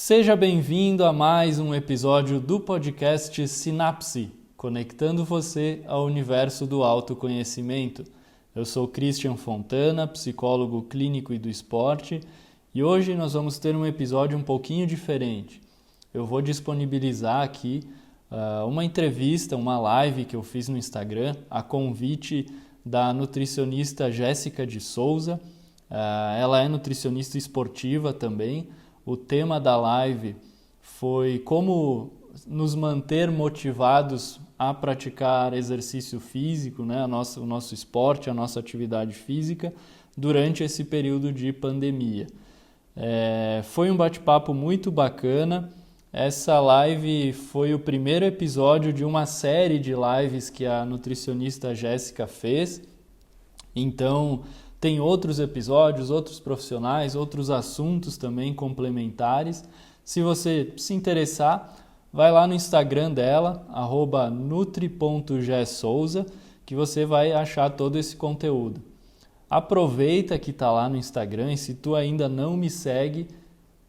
Seja bem-vindo a mais um episódio do podcast Sinapse, conectando você ao universo do autoconhecimento. Eu sou Christian Fontana, psicólogo clínico e do esporte, e hoje nós vamos ter um episódio um pouquinho diferente. Eu vou disponibilizar aqui uma entrevista, uma live que eu fiz no Instagram, a convite da nutricionista Jéssica de Souza. Ela é nutricionista esportiva também. O tema da live foi como nos manter motivados a praticar exercício físico, né? O nosso esporte, a nossa atividade física durante esse período de pandemia. Foi um bate-papo muito bacana. Essa live foi o primeiro episódio de uma série de lives que a nutricionista Jéssica fez. Então, tem outros episódios, outros profissionais, outros assuntos também complementares. Se você se interessar, vai lá no Instagram dela, @nutri.gsouza, que você vai achar todo esse conteúdo. Aproveita que está lá no Instagram e se tu ainda não me segue,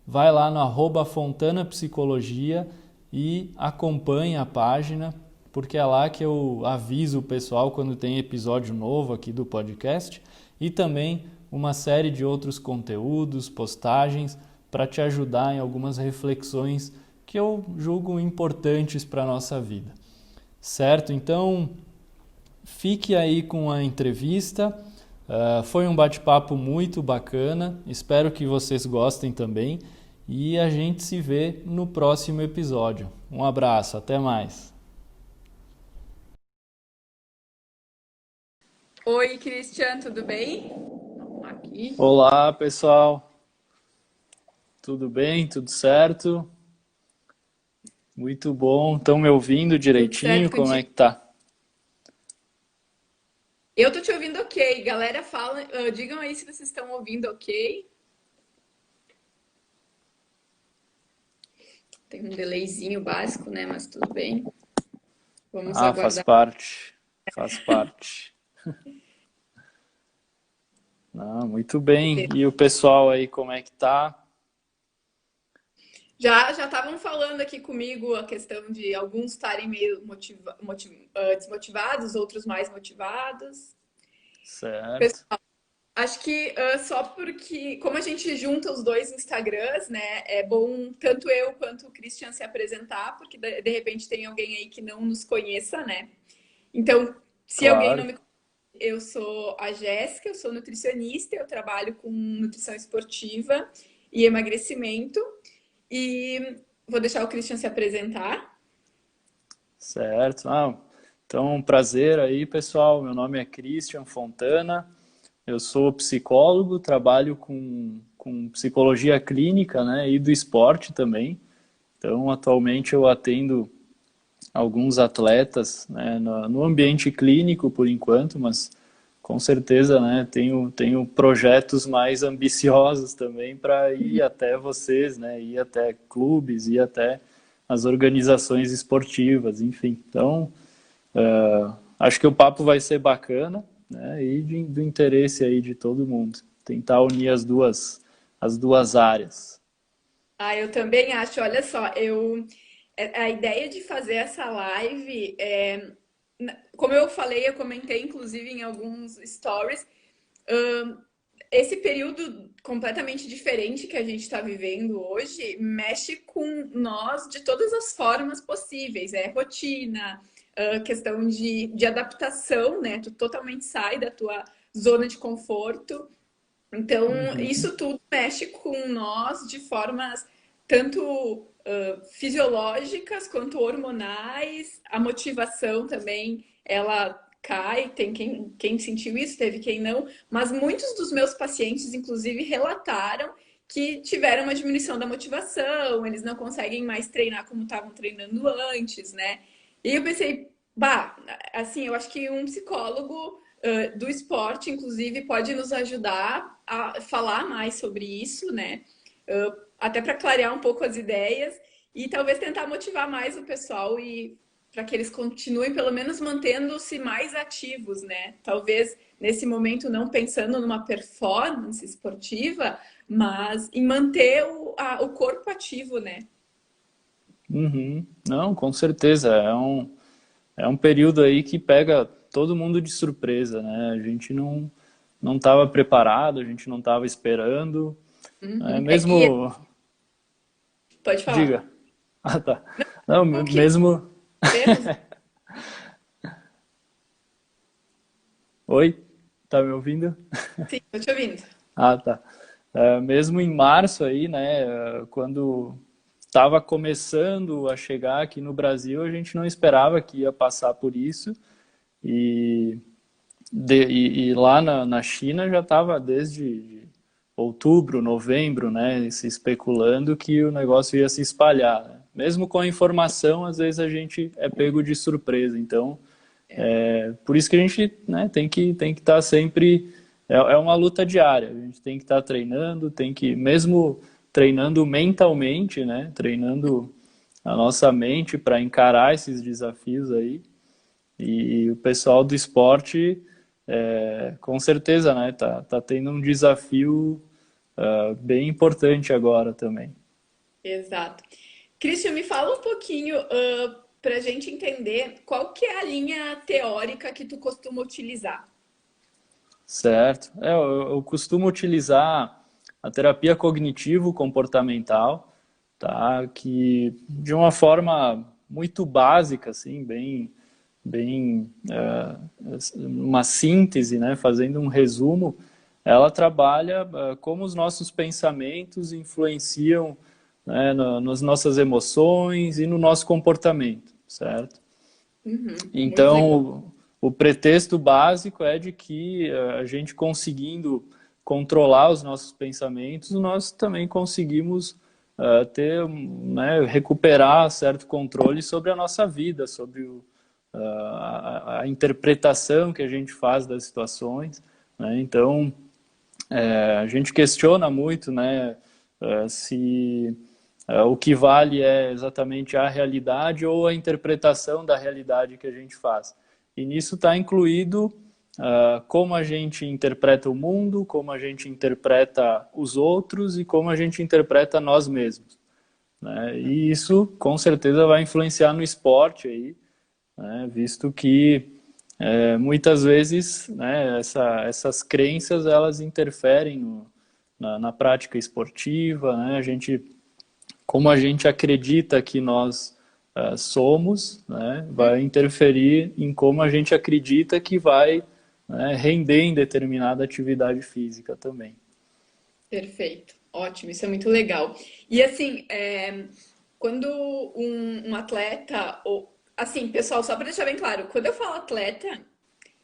vai lá no @fontanapsicologia e acompanha a página, porque é lá que eu aviso o pessoal quando tem episódio novo aqui do podcast. E também uma série de outros conteúdos, postagens, para te ajudar em algumas reflexões que eu julgo importantes para a nossa vida. Certo? Então, fique aí com a entrevista. Foi um bate-papo muito bacana. Espero que vocês gostem também. E a gente se vê no próximo episódio. Um abraço, até mais. Oi, Christian, tudo bem? Aqui. Olá, pessoal. Tudo bem? Tudo certo? Muito bom. Estão me ouvindo Tudo direitinho? certo Como é contigo? que tá? Eu tô te ouvindo ok. Galera, fala, digam aí se vocês estão ouvindo ok. Tem um delayzinho básico, né? Mas tudo bem. Vamos Ah, faz aguardar. parte. Faz parte. Ah, muito bem. E o pessoal aí, como é que tá? Já estavam falando aqui comigo a questão de alguns estarem meio desmotivados, outros mais motivados. Certo. Acho que só porque, como a gente junta os dois Instagrams, né? É bom tanto eu quanto o Christian se apresentar, porque de repente tem alguém aí que não nos conheça, né? Então, se alguém não Claro. me conhece, eu sou a Jéssica, eu sou nutricionista, eu trabalho com nutrição esportiva e emagrecimento. E vou deixar o Christian se apresentar. Certo. Ah, então, um prazer aí, pessoal. Meu nome é Christian Fontana. Eu sou psicólogo, trabalho com psicologia clínica, né, e do esporte também. Então, atualmente eu atendo alguns atletas, né, no ambiente clínico por enquanto, mas com certeza, né, tenho projetos mais ambiciosos também para ir até vocês, né, ir até clubes, ir até as organizações esportivas, enfim. Então, acho que o papo vai ser bacana, né, e do interesse aí de todo mundo. Tentar unir as duas áreas. Ah, eu também acho. Olha só, a ideia de fazer essa live como eu falei, eu comentei inclusive em alguns stories, esse período completamente diferente que a gente está vivendo hoje mexe com nós de todas as formas possíveis. É rotina, questão de adaptação, né? Tu totalmente sai da tua zona de conforto. Então, Uhum. isso tudo mexe com nós de formas tanto fisiológicas quanto hormonais. A motivação também, ela cai. Tem quem sentiu isso, teve quem não. Mas muitos dos meus pacientes, inclusive, relataram que tiveram uma diminuição da motivação, eles não conseguem mais treinar como estavam treinando antes, né? E eu pensei, bah, assim, eu acho que um psicólogo do esporte, inclusive, pode nos ajudar a falar mais sobre isso, né? Até para clarear um pouco as ideias e talvez tentar motivar mais o pessoal e para que eles continuem pelo menos mantendo-se mais ativos, né? Talvez nesse momento não pensando numa performance esportiva, mas em manter o corpo ativo, né? Uhum. Não, com certeza. É um período aí que pega todo mundo de surpresa, né? A gente não estava preparado, a gente não estava esperando. É Uhum. mesmo. Pode falar. Diga. Ah, tá. Não, O que mesmo. vemos? Oi? Tá me ouvindo? Sim, tô te ouvindo. Ah, tá. Mesmo em março aí, né? Quando estava começando a chegar aqui no Brasil, a gente não esperava que ia passar por isso. E e lá na China já estava desde outubro, novembro, né, se especulando que o negócio ia se espalhar, né? Mesmo com a informação, às vezes a gente é pego de surpresa. Então, É, por isso que a gente, né, tem que estar sempre. É uma luta diária. A gente tem que estar treinando, tem que, mesmo treinando mentalmente, né, treinando a nossa mente para encarar esses desafios aí. E o pessoal do esporte, com certeza, né, tá tendo um desafio bem importante agora também. exato. Christian, me fala um pouquinho, para a gente entender qual que é a linha teórica que tu costuma utilizar. Certo. Eu costumo utilizar a terapia cognitivo-comportamental, tá? Que de uma forma muito básica, assim, bem uma síntese, né? Fazendo um resumo, ela trabalha como os nossos pensamentos influenciam, né, nas nossas emoções e no nosso comportamento, certo? Uhum, muito legal. Então, o pretexto básico é de que a gente conseguindo controlar os nossos pensamentos, nós também conseguimos ter, né, recuperar certo controle sobre a nossa vida, sobre a interpretação que a gente faz das situações, né? Então, a gente questiona muito, né, se o que vale é exatamente a realidade ou a interpretação da realidade que a gente faz. E nisso está incluído como a gente interpreta o mundo, como a gente interpreta os outros e como a gente interpreta nós mesmos, né? E isso com certeza vai influenciar no esporte aí, né? Visto que muitas vezes, né, essas crenças elas interferem na prática esportiva, né? Como a gente acredita que nós somos, né, vai interferir em como a gente acredita que vai, né, render em determinada atividade física também. Perfeito, ótimo, isso é muito legal. E assim, quando um atleta, ou assim, pessoal, só para deixar bem claro, quando eu falo atleta,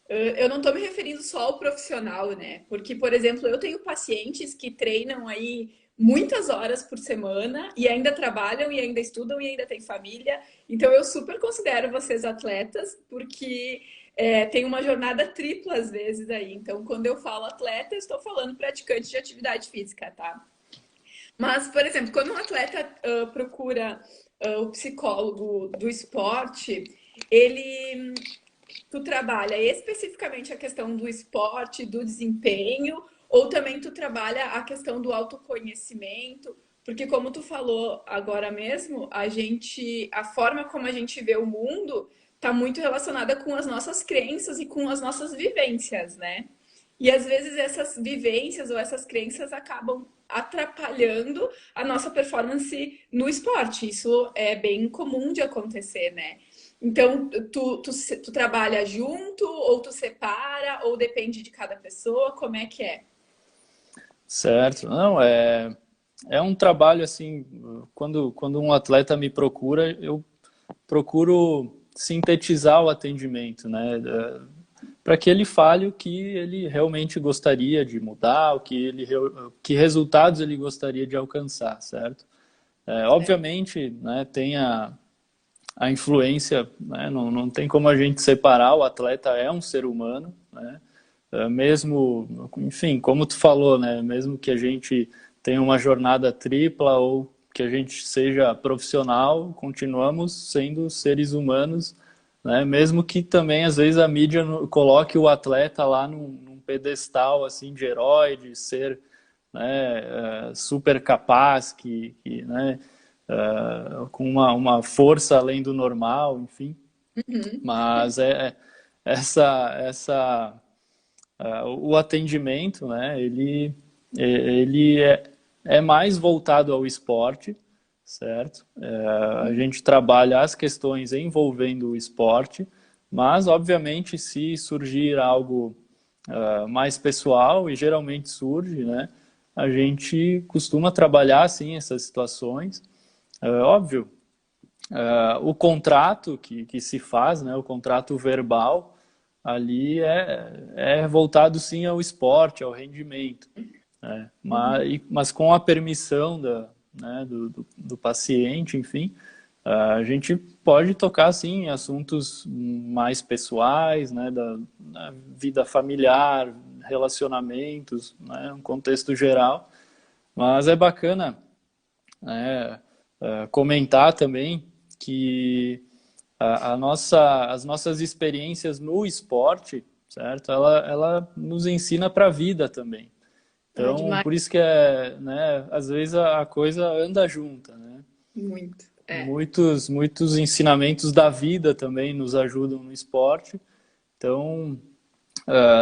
eu não estou me referindo só ao profissional, né? Porque, por exemplo, eu tenho pacientes que treinam aí muitas horas por semana e ainda trabalham e ainda estudam e ainda têm família. Então, eu super considero vocês atletas, porque tem uma jornada tripla às vezes aí. Então, quando eu falo atleta, eu estou falando praticante de atividade física, tá? Mas, por exemplo, quando um atleta procura o psicólogo do esporte, ele tu trabalha especificamente a questão do esporte, do desempenho, ou também tu trabalha a questão do autoconhecimento? Porque como tu falou agora mesmo, a forma como a gente vê o mundo está muito relacionada com as nossas crenças e com as nossas vivências, né? E às vezes essas vivências ou essas crenças acabam atrapalhando a nossa performance no esporte. Isso é bem comum de acontecer, né? Então, tu trabalha junto, ou tu separa, ou depende de cada pessoa? Como é que é? Certo. Não, é um trabalho assim, quando um atleta me procura, eu procuro sintetizar o atendimento, né? Para que ele fale o que ele realmente gostaria de mudar, que resultados ele gostaria de alcançar, certo? Certo. Obviamente, né, tem a influência, né, não tem como a gente separar, o atleta é um ser humano, né? Mesmo, enfim, como tu falou, né, mesmo que a gente tenha uma jornada tripla ou que a gente seja profissional, continuamos sendo seres humanos, né? Mesmo que também às vezes a mídia coloque o atleta lá num pedestal assim de herói, de ser né, super capaz, né, com uma força além do normal, enfim. Uhum. Mas essa o atendimento, né, ele é mais voltado ao esporte, certo? A gente trabalha as questões envolvendo o esporte, mas, obviamente, se surgir algo mais pessoal, e geralmente surge, né, a gente costuma trabalhar, assim, essas situações. Óbvio, o contrato que se faz, né, o contrato verbal, ali é voltado sim ao esporte, ao rendimento, né? Mas com a permissão né, do paciente, enfim, a gente pode tocar sim em assuntos mais pessoais, né, da vida familiar, relacionamentos, né, um contexto geral. Mas é bacana, né, comentar também que as nossas experiências no esporte, certo? Ela nos ensina para a vida também. Ai, Então, demais, por isso que né, às vezes a coisa anda junta, né? muito. É. Muitos ensinamentos da vida também nos ajudam no esporte. Então,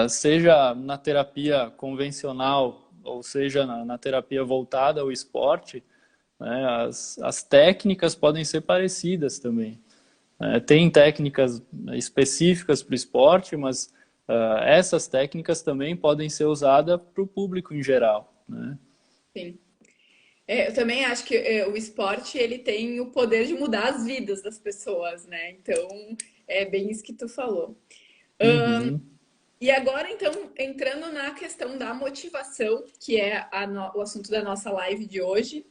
seja na terapia convencional ou seja na terapia voltada ao esporte, né, as técnicas podem ser parecidas também. Tem técnicas específicas para o esporte, mas essas técnicas também podem ser usadas para o público em geral, né? Sim. Eu também acho que o esporte ele tem o poder de mudar as vidas das pessoas, né? Então, é bem isso que tu falou. Uhum. E agora, então, entrando na questão da motivação, que é o assunto da nossa live de hoje,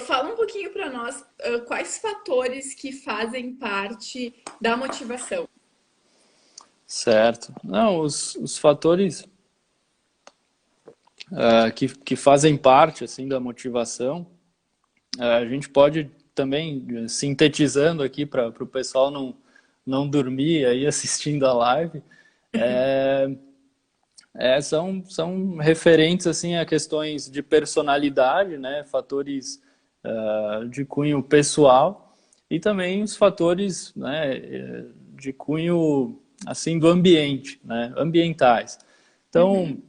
fala um pouquinho para nós quais fatores que fazem parte da motivação. Certo. Não, os fatores que fazem parte assim da motivação, a gente pode também, sintetizando aqui para o pessoal não dormir aí assistindo a live, são referentes assim a questões de personalidade, né, fatores de cunho pessoal e também os fatores, né, de cunho assim do ambiente, né, ambientais. Então,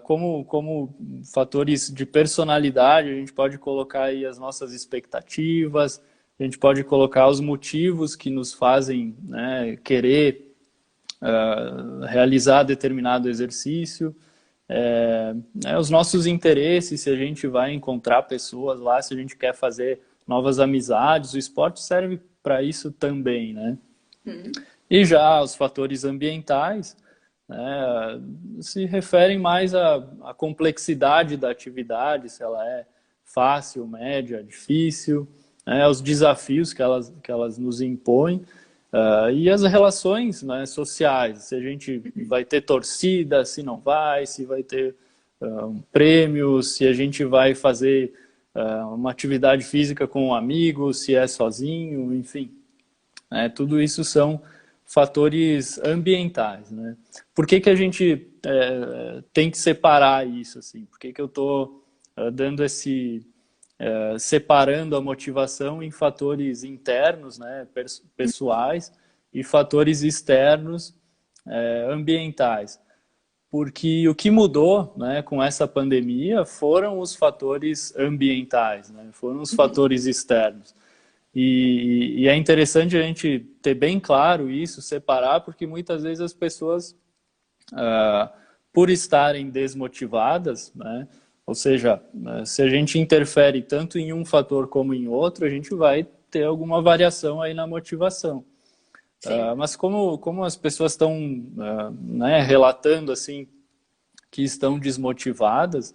como fatores de personalidade, a gente pode colocar aí as nossas expectativas, a gente pode colocar os motivos que nos fazem, né, querer realizar determinado exercício, os nossos interesses, se a gente vai encontrar pessoas lá, se a gente quer fazer novas amizades, o esporte serve para isso também, né? Hum. E já os fatores ambientais, né, se referem mais à complexidade da atividade, se ela é fácil, média, difícil, né, os desafios que elas nos impõem, e as relações, né, sociais, se a gente vai ter torcida, se não vai, se vai ter um prêmio, se a gente vai fazer uma atividade física com um amigo, se é sozinho, enfim. Tudo isso são fatores ambientais, né? Por que a gente tem que separar isso, assim? Por que eu estou dando separando a motivação em fatores internos, né, pessoais, e fatores externos, ambientais? Porque o que mudou, né, com essa pandemia foram os fatores ambientais, né, foram os fatores externos. E é interessante a gente ter bem claro isso, separar, porque muitas vezes as pessoas, por estarem desmotivadas, né, ou seja, se a gente interfere tanto em um fator como em outro, a gente vai ter alguma variação aí na motivação. Sim. Mas como as pessoas estão, né, relatando assim que estão desmotivadas,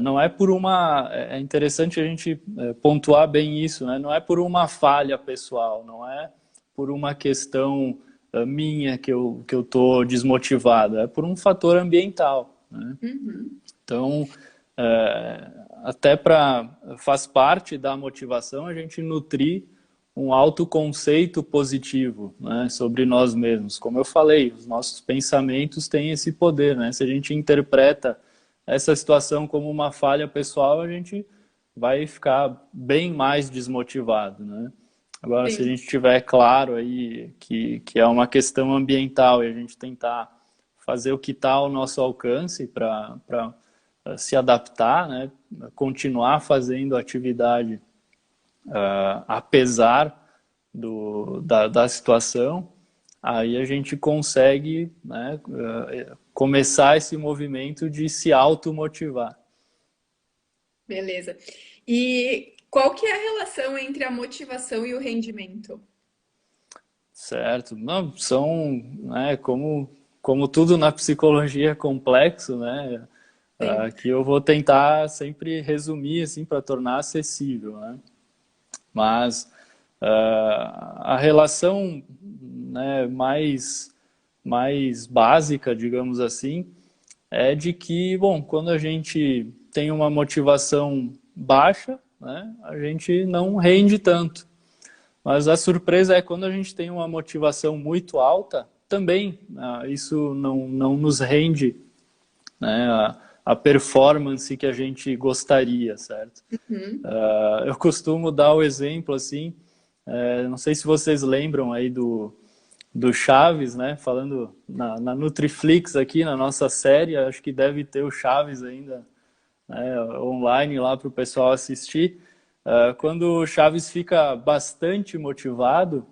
não é por uma. É interessante a gente pontuar bem isso, né? Não é por uma falha pessoal, não é por uma questão minha que eu estou desmotivado, é por um fator ambiental, né? Uhum. Então, é, até para faz parte da motivação a gente nutrir um autoconceito positivo, né, sobre nós mesmos. Como eu falei, os nossos pensamentos têm esse poder, né? Se a gente interpreta essa situação como uma falha pessoal, a gente vai ficar bem mais desmotivado, né? Agora, se a Sim. gente tiver claro aí que é uma questão ambiental e a gente tentar fazer o que está ao nosso alcance para se adaptar, né? Continuar fazendo atividade apesar da situação, aí a gente consegue, né, começar esse movimento de se automotivar. Beleza. E qual que é a relação entre a motivação e o rendimento? Certo? Não, são, né, como tudo na psicologia é complexo, né? Sim. Aqui eu vou tentar sempre resumir assim para tornar acessível, né? Mas a relação, né, mais básica, digamos assim, é de que, bom, quando a gente tem uma motivação baixa, né, a gente não rende tanto. Mas a surpresa é quando a gente tem uma motivação muito alta, também isso não nos rende, né, a performance que a gente gostaria, certo? Uhum. Eu costumo dar o exemplo assim, não sei se vocês lembram aí do Chaves, né? Falando na Nutriflix aqui, na nossa série, acho que deve ter o Chaves ainda, né, online lá para o pessoal assistir. Quando o Chaves fica bastante motivado,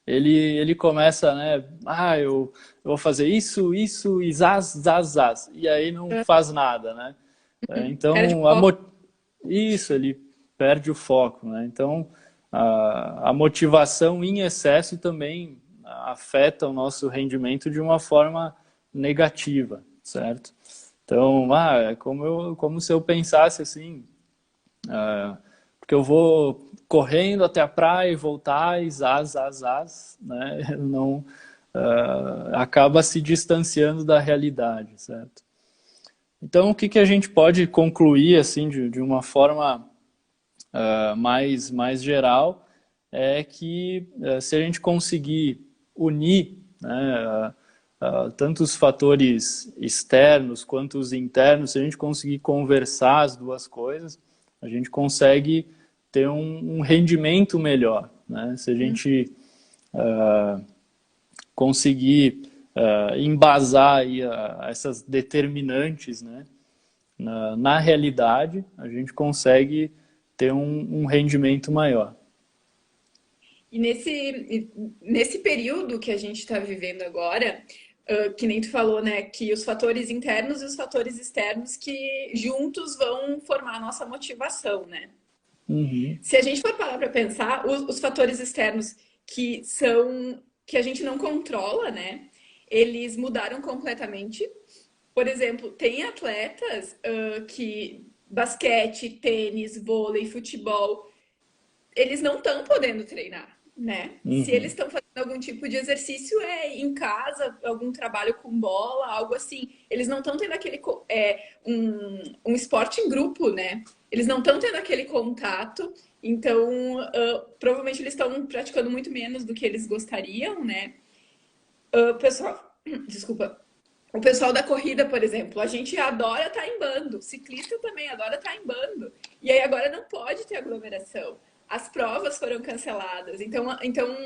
ele começa, né? Eu vou fazer isso e zaz, zaz, zaz. E aí não faz nada, né? Perde Então, o foco. isso, ele perde o foco, né? Então, a motivação em excesso também afeta o nosso rendimento de uma forma negativa, certo? Então, é como se eu pensasse assim, porque eu vou correndo até a praia e voltar e zaz, zaz, zaz, né? Não, acaba se distanciando da realidade, certo? Então, o que a gente pode concluir assim de uma forma mais geral é que se a gente conseguir unir, né, tanto os fatores externos quanto os internos, se a gente conseguir conversar as duas coisas, a gente consegue ter um rendimento melhor, né? Se a gente conseguir embasar aí, essas determinantes, né, na realidade, a gente consegue ter um rendimento maior. E nesse período que a gente está vivendo agora, que nem tu falou, né, que os fatores internos e os fatores externos que juntos vão formar a nossa motivação, né? Uhum, Se a gente for parar para pensar, os fatores externos que a gente não controla, né? Eles mudaram completamente. Por exemplo, tem atletas que basquete, tênis, vôlei, futebol, eles não estão podendo treinar, né? Se eles uhum, estão fazendo algum tipo de exercício em casa, algum trabalho com bola, algo assim, eles não estão tendo um esporte em grupo, né? Eles não estão tendo aquele contato, então provavelmente eles estão praticando muito menos do que eles gostariam, né? Pessoal, desculpa. O pessoal da corrida, por exemplo, a gente adora estar em bando, ciclista também adora estar em bando. E aí agora não pode ter aglomeração. As provas foram canceladas. Então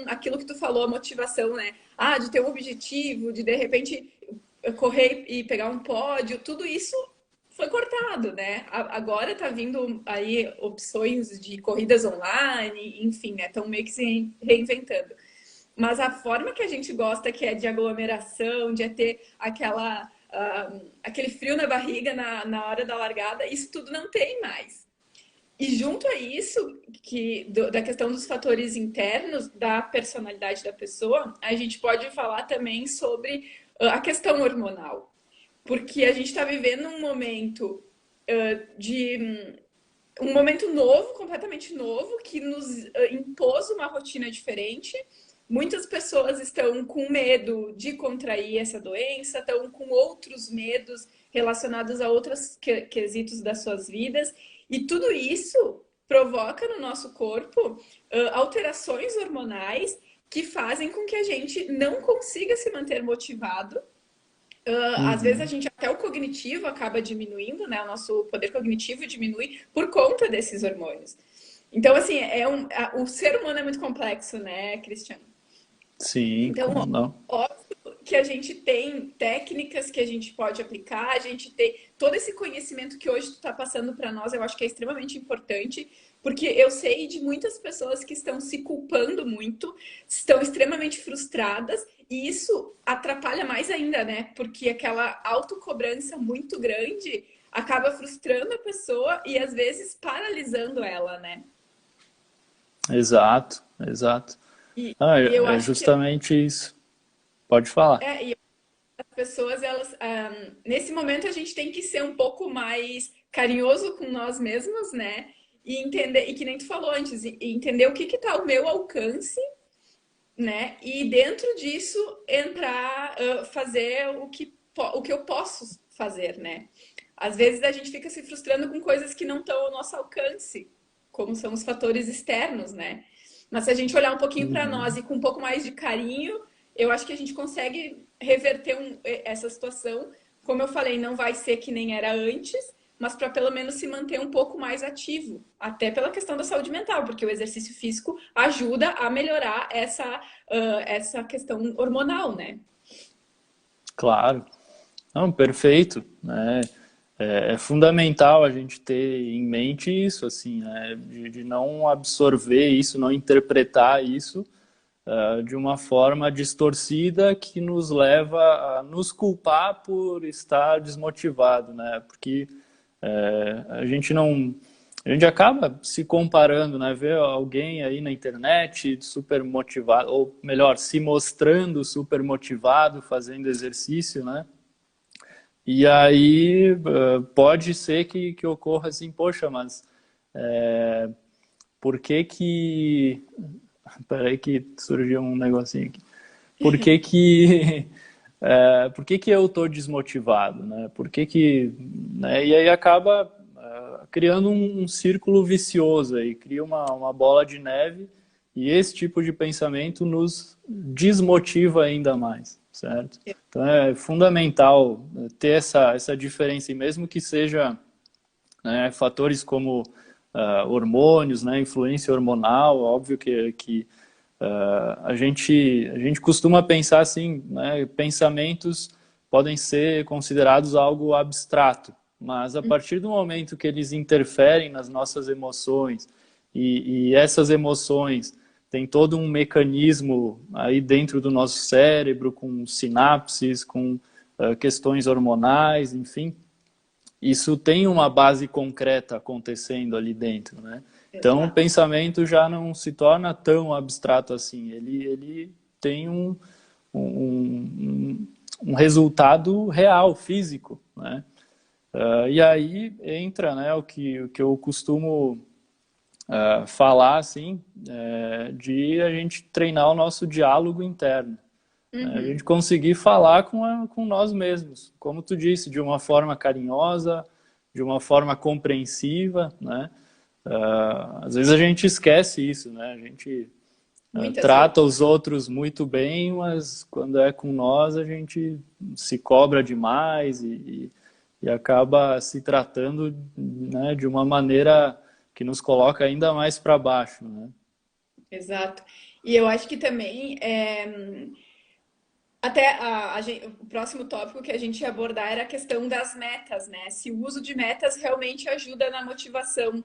aquilo que tu falou, a motivação, né? Ah, de ter um objetivo, de repente correr e pegar um pódio, tudo isso foi cortado, né? Agora tá vindo aí opções de corridas online, enfim, né? Estão meio que se reinventando. Mas a forma que a gente gosta, que é de aglomeração, de ter aquele frio na barriga na hora da largada, isso tudo não tem mais. E junto a isso, da questão dos fatores internos, da personalidade da pessoa, a gente pode falar também sobre a questão hormonal. Porque a gente está vivendo um momento de um momento novo, completamente novo, que nos impôs uma rotina diferente. Muitas pessoas estão com medo de contrair essa doença, estão com outros medos relacionados a outros quesitos das suas vidas, e tudo isso provoca no nosso corpo alterações hormonais que fazem com que a gente não consiga se manter motivado Às vezes a Uhum. gente até o cognitivo acaba diminuindo, né? O nosso poder cognitivo diminui por conta desses hormônios. Então, assim, o ser humano é muito complexo, né, Cristiano? Sim, Então, como não? óbvio que a gente tem técnicas que a gente pode aplicar, a gente tem todo esse conhecimento que hoje tu está passando para nós, eu acho que é extremamente importante, porque eu sei de muitas pessoas que estão se culpando muito, estão extremamente frustradas, e isso atrapalha mais ainda, né? Porque aquela autocobrança muito grande acaba frustrando a pessoa e às vezes paralisando ela, né? Exato, exato. E, Ah, e eu é acho que justamente isso. Pode falar. e as pessoas, elas, nesse momento a gente tem que ser um pouco mais carinhoso com nós mesmos, né? E entender, e que nem tu falou antes, e entender o que que tá ao meu alcance, né? E dentro disso entrar, fazer o que eu posso fazer, né? Às vezes a gente fica se frustrando com coisas que não estão ao nosso alcance, como são os fatores externos, né? Mas se a gente olhar um pouquinho para nós Uhum. e com um pouco mais de carinho, eu acho que a gente consegue reverter essa situação. Como eu falei, não vai ser que nem era antes, mas para pelo menos se manter um pouco mais ativo, até pela questão da saúde mental, porque o exercício físico ajuda a melhorar essa questão hormonal, né? Claro. Não, perfeito, né? É fundamental a gente ter em mente isso, assim, né? De não absorver isso, não interpretar isso de uma forma distorcida que nos leva a nos culpar por estar desmotivado, né? Porque a gente não, a gente acaba se comparando, né? Ver alguém aí na internet super motivado, ou melhor, se mostrando super motivado, fazendo exercício, né? E aí pode ser que ocorra assim, poxa, mas é, por que que... Peraí que surgiu um negocinho aqui. Por que que, por que que eu estou desmotivado, né? Por que que, né? E aí acaba criando um círculo vicioso aí, cria uma bola de neve e esse tipo de pensamento nos desmotiva ainda mais, certo? Então é fundamental ter essa diferença, e mesmo que seja, né, fatores como hormônios, né, influência hormonal, óbvio que a gente costuma pensar assim, né, pensamentos podem ser considerados algo abstrato, mas a partir do momento que eles interferem nas nossas emoções e essas emoções têm todo um mecanismo aí dentro do nosso cérebro com sinapses, com questões hormonais, enfim, isso tem uma base concreta acontecendo ali dentro, né? Então, o Exato. pensamento já não se torna tão abstrato assim. Ele tem um, um resultado real, físico, né? E aí entra, né, o que eu costumo falar, assim, de a gente treinar o nosso diálogo interno. Né? A gente Uhum. conseguir falar com nós mesmos, como tu disse, de uma forma carinhosa, de uma forma compreensiva, né? Às vezes a gente esquece isso, né? A gente Muitas trata vezes. os outros muito bem, mas quando é com nós a gente se cobra demais e acaba se tratando, né, de uma maneira que nos coloca ainda mais para baixo, né? Exato. E eu acho que também até o próximo tópico que a gente ia abordar era a questão das metas, né? Se o uso de metas realmente ajuda na motivação.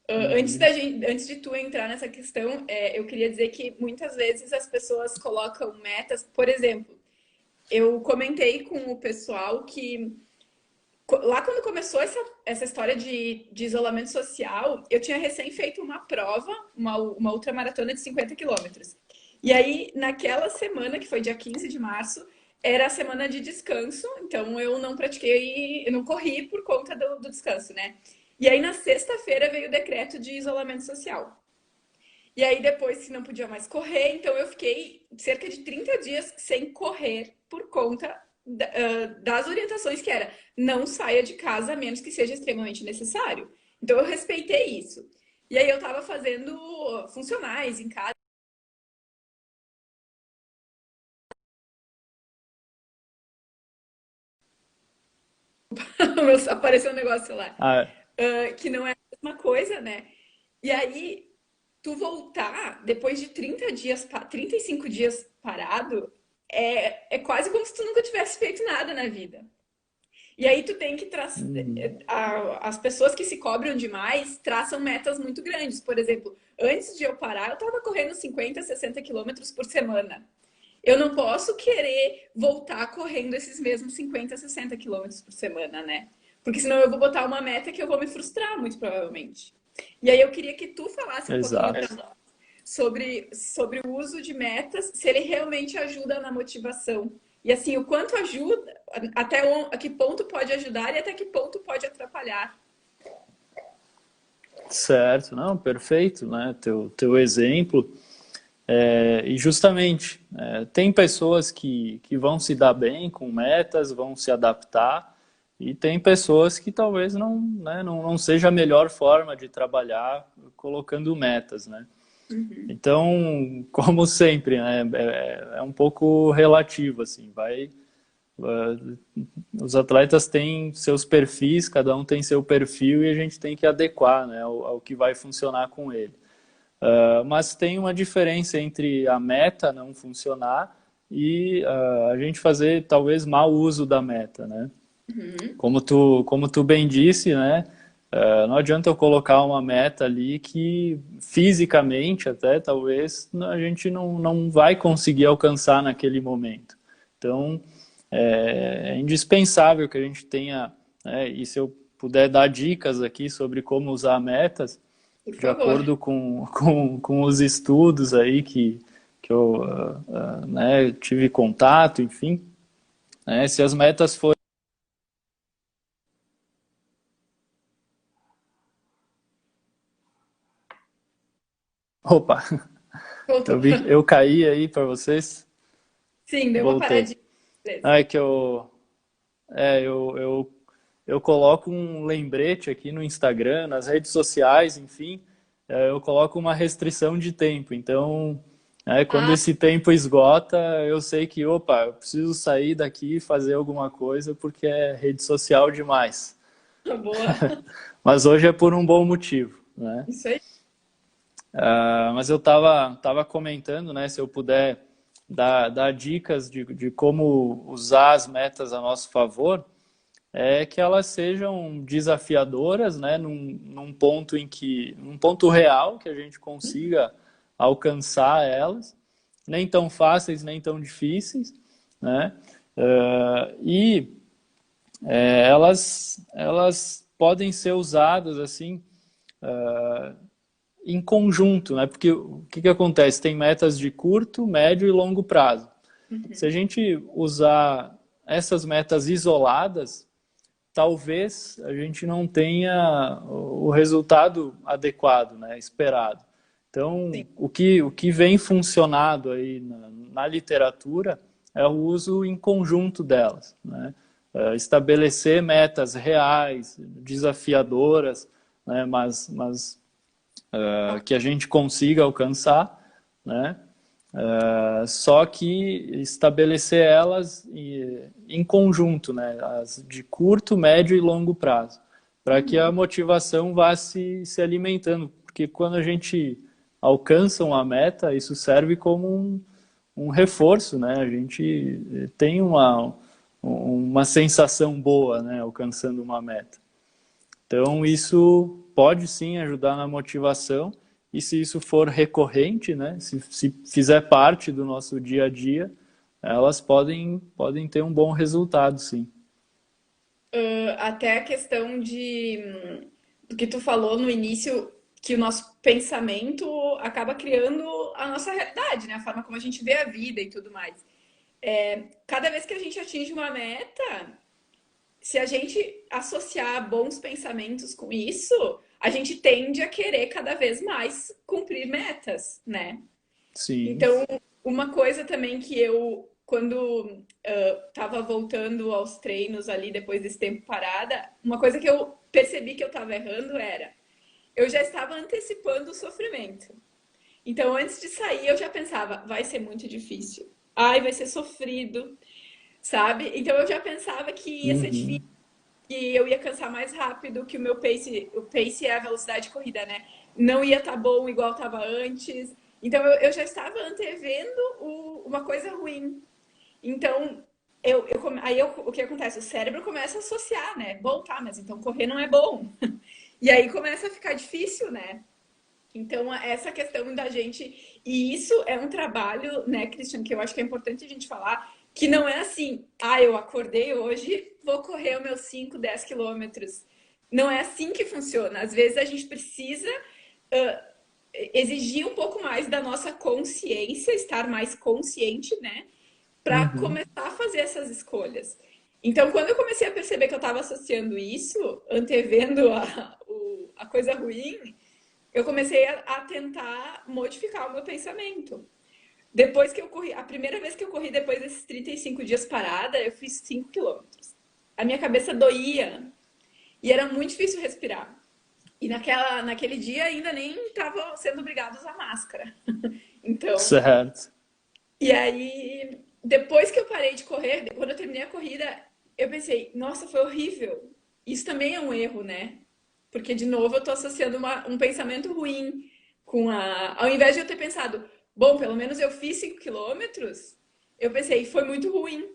Uhum. Antes de tu entrar nessa questão, eu queria dizer que muitas vezes as pessoas colocam metas, por exemplo, eu comentei com o pessoal que lá quando começou essa história de isolamento social, eu tinha recém feito uma prova, uma ultramaratona de 50 quilômetros. E aí, naquela semana, que foi dia 15 de março, era a semana de descanso, então eu não pratiquei, eu não corri por conta do descanso, né? E aí, na sexta-feira, veio o decreto de isolamento social. E aí, depois que não podia mais correr, então eu fiquei cerca de 30 dias sem correr por conta das orientações que era não saia de casa a menos que seja extremamente necessário. Então eu respeitei isso. E aí eu tava fazendo funcionais em casa. Apareceu um negócio lá. Ah, Que não é a mesma coisa, né? E aí, tu voltar depois de 30 dias, 35 dias parado, é quase como se tu nunca tivesse feito nada na vida. E aí tu tem que traçar. uhum. As pessoas que se cobram demais traçam metas muito grandes. Por exemplo, antes de eu parar, eu estava correndo 50, 60 quilômetros por semana. Eu não posso querer voltar correndo esses mesmos 50, 60 quilômetros por semana, né? Porque senão eu vou botar uma meta que eu vou me frustrar, muito provavelmente. E aí eu queria que tu falasse um pouquinho Exato. sobre o uso de metas, se ele realmente ajuda na motivação. E assim, o quanto ajuda, a que ponto pode ajudar e até que ponto pode atrapalhar. Certo, não, perfeito, né? Teu exemplo. E justamente, tem pessoas que vão se dar bem com metas, vão se adaptar, e tem pessoas que talvez não, né, não seja a melhor forma de trabalhar colocando metas, né? Então, como sempre, né, é um pouco relativo, assim, os atletas têm seus perfis, cada um tem seu perfil e a gente tem que adequar, né, ao que vai funcionar com ele. Mas tem uma diferença entre a meta não funcionar e a gente fazer talvez mau uso da meta, né? Uhum. Como tu bem disse, né? Não adianta eu colocar uma meta ali que fisicamente até talvez a gente não vai conseguir alcançar naquele momento. Então é indispensável que a gente tenha, né, e se eu puder dar dicas aqui sobre como usar metas, Por de favor. acordo com os estudos aí que eu né, tive contato, enfim, né, se as metas forem... Opa, Voltou. eu vi que eu caí aí para vocês, Sim, deu uma voltei. paradinha. Beleza. Ah, é que eu coloco um lembrete aqui no Instagram, nas redes sociais, enfim, eu coloco uma restrição de tempo. Então, quando Ah, esse tempo esgota, eu sei que, opa, eu preciso sair daqui e fazer alguma coisa porque é rede social demais. boa. Mas hoje é por um bom motivo, né? Isso aí. Mas eu tava comentando, né, se eu puder dar dicas de como usar as metas a nosso favor, é que elas sejam desafiadoras, né, num ponto real que a gente consiga alcançar elas, nem tão fáceis, nem tão difíceis, né, e elas podem ser usadas assim em conjunto, né, porque o que acontece? Tem metas de curto, médio e longo prazo. Se a gente usar essas metas isoladas, talvez a gente não tenha o resultado adequado, né, esperado. Então, Sim. o que vem funcionado aí na literatura é o uso em conjunto delas, né? Estabelecer metas reais, desafiadoras, né, mas que a gente consiga alcançar, né? Só que estabelecer elas em conjunto, né? As de curto, médio e longo prazo, para que a motivação vá se alimentando, porque quando a gente alcança uma meta, isso serve como um reforço, né? A gente tem uma sensação boa, né? Alcançando uma meta. Então, isso pode sim ajudar na motivação, e se isso for recorrente, né, se fizer parte do nosso dia a dia, elas podem ter um bom resultado, sim. Até a questão do que tu falou no início, que o nosso pensamento acaba criando a nossa realidade, né? A forma como a gente vê a vida e tudo mais. Cada vez que a gente atinge uma meta, se a gente associar bons pensamentos com isso, a gente tende a querer cada vez mais cumprir metas, né? Sim. Então, uma coisa também que eu, quando estava voltando aos treinos ali depois desse tempo parada, uma coisa que eu percebi que eu estava errando era, eu já estava antecipando o sofrimento. Então, antes de sair, eu já pensava, vai ser muito difícil. Ai, vai ser sofrido, sabe? Então, eu já pensava que ia ser Uhum. difícil. que eu ia cansar mais rápido, que o pace é a velocidade de corrida, né? Não ia estar bom igual estava antes. Então eu já estava antevendo uma coisa ruim. Então, o que acontece? O cérebro começa a associar, né? Bom, tá, mas então correr não é bom. E aí começa a ficar difícil, né? Então, essa questão da gente. E isso é um trabalho, né, Christian, que eu acho que é importante a gente falar, que não é assim, ah, eu acordei hoje, vou correr os meus 5, 10 quilômetros. Não é assim que funciona. Às vezes a gente precisa uh, exigir um pouco mais da nossa consciência, estar mais consciente, né, para Uhum. começar a fazer essas escolhas. Então, quando eu comecei a perceber que eu estava associando isso, antevendo a coisa ruim, eu comecei a tentar modificar o meu pensamento. Depois que eu corri, a primeira vez que eu corri depois desses 35 dias parada, eu fiz 5 quilômetros. A minha cabeça doía e era muito difícil respirar. E naquele dia ainda nem estava sendo obrigado a usar máscara. Então, Certo. e aí, depois que eu parei de correr, quando eu terminei a corrida, eu pensei, nossa, foi horrível. Isso também é um erro, né? Porque, de novo, eu tô associando um pensamento ruim com a. Ao invés de eu ter pensado, bom, pelo menos eu fiz 5 quilômetros, eu pensei, foi muito ruim.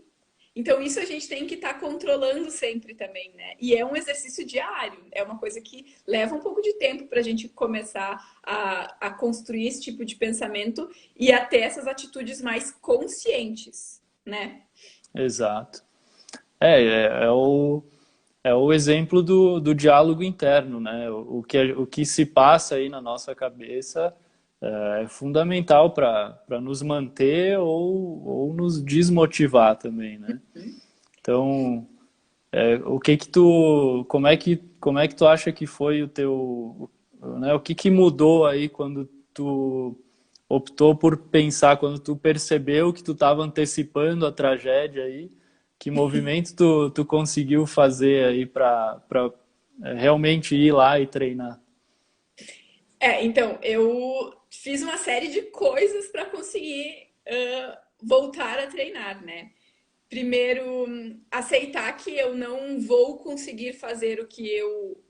Então, isso a gente tem que estar controlando sempre também, né? E é um exercício diário, é uma coisa que leva um pouco de tempo para a gente começar a construir esse tipo de pensamento e a ter essas atitudes mais conscientes, né? Exato. É o exemplo do diálogo interno, né? O que se passa aí na nossa cabeça é fundamental para nos manter ou nos desmotivar também, né? Então, como é que tu acha que foi né? O que mudou aí quando tu optou por pensar, quando tu percebeu que tu estava antecipando a tragédia aí, que movimento tu conseguiu fazer aí para realmente ir lá e treinar? Então, eu fiz uma série de coisas para conseguir voltar a treinar, né? Primeiro, aceitar que eu não vou conseguir fazer o que eu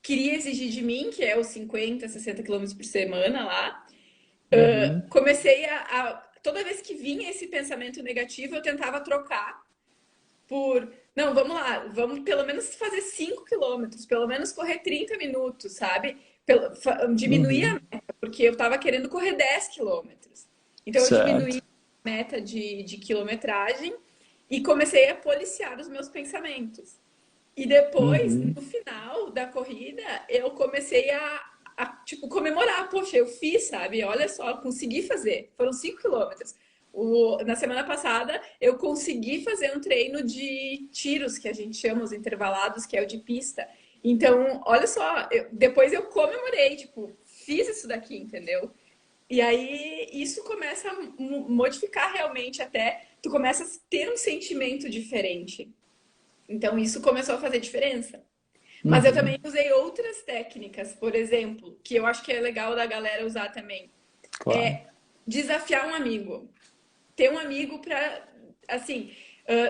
queria exigir de mim, que é os 50, 60 quilômetros por semana lá. Uhum, Comecei toda vez que vinha esse pensamento negativo, eu tentava trocar por, não, vamos lá, vamos pelo menos fazer 5 quilômetros, pelo menos correr 30 minutos, sabe? Diminuir a uhum, meta, porque eu estava querendo correr 10 quilômetros. Então eu certo. diminuí a meta de quilometragem e comecei a policiar os meus pensamentos. E depois, Uhum, no final da corrida, eu comecei tipo, comemorar. Poxa, eu fiz, sabe? Olha só, consegui fazer. Foram 5 quilômetros. Na semana passada, eu consegui fazer um treino de tiros, que a gente chama os intervalados, que é o de pista. Então, olha só, depois eu comemorei, tipo, fiz isso daqui, entendeu? E aí isso começa a modificar realmente até, tu começa a ter um sentimento diferente. Então, isso começou a fazer diferença. Mas eu uhum, também usei outras técnicas, por exemplo, que eu acho que é legal da galera usar também. claro. É desafiar um amigo. Ter um amigo para, assim,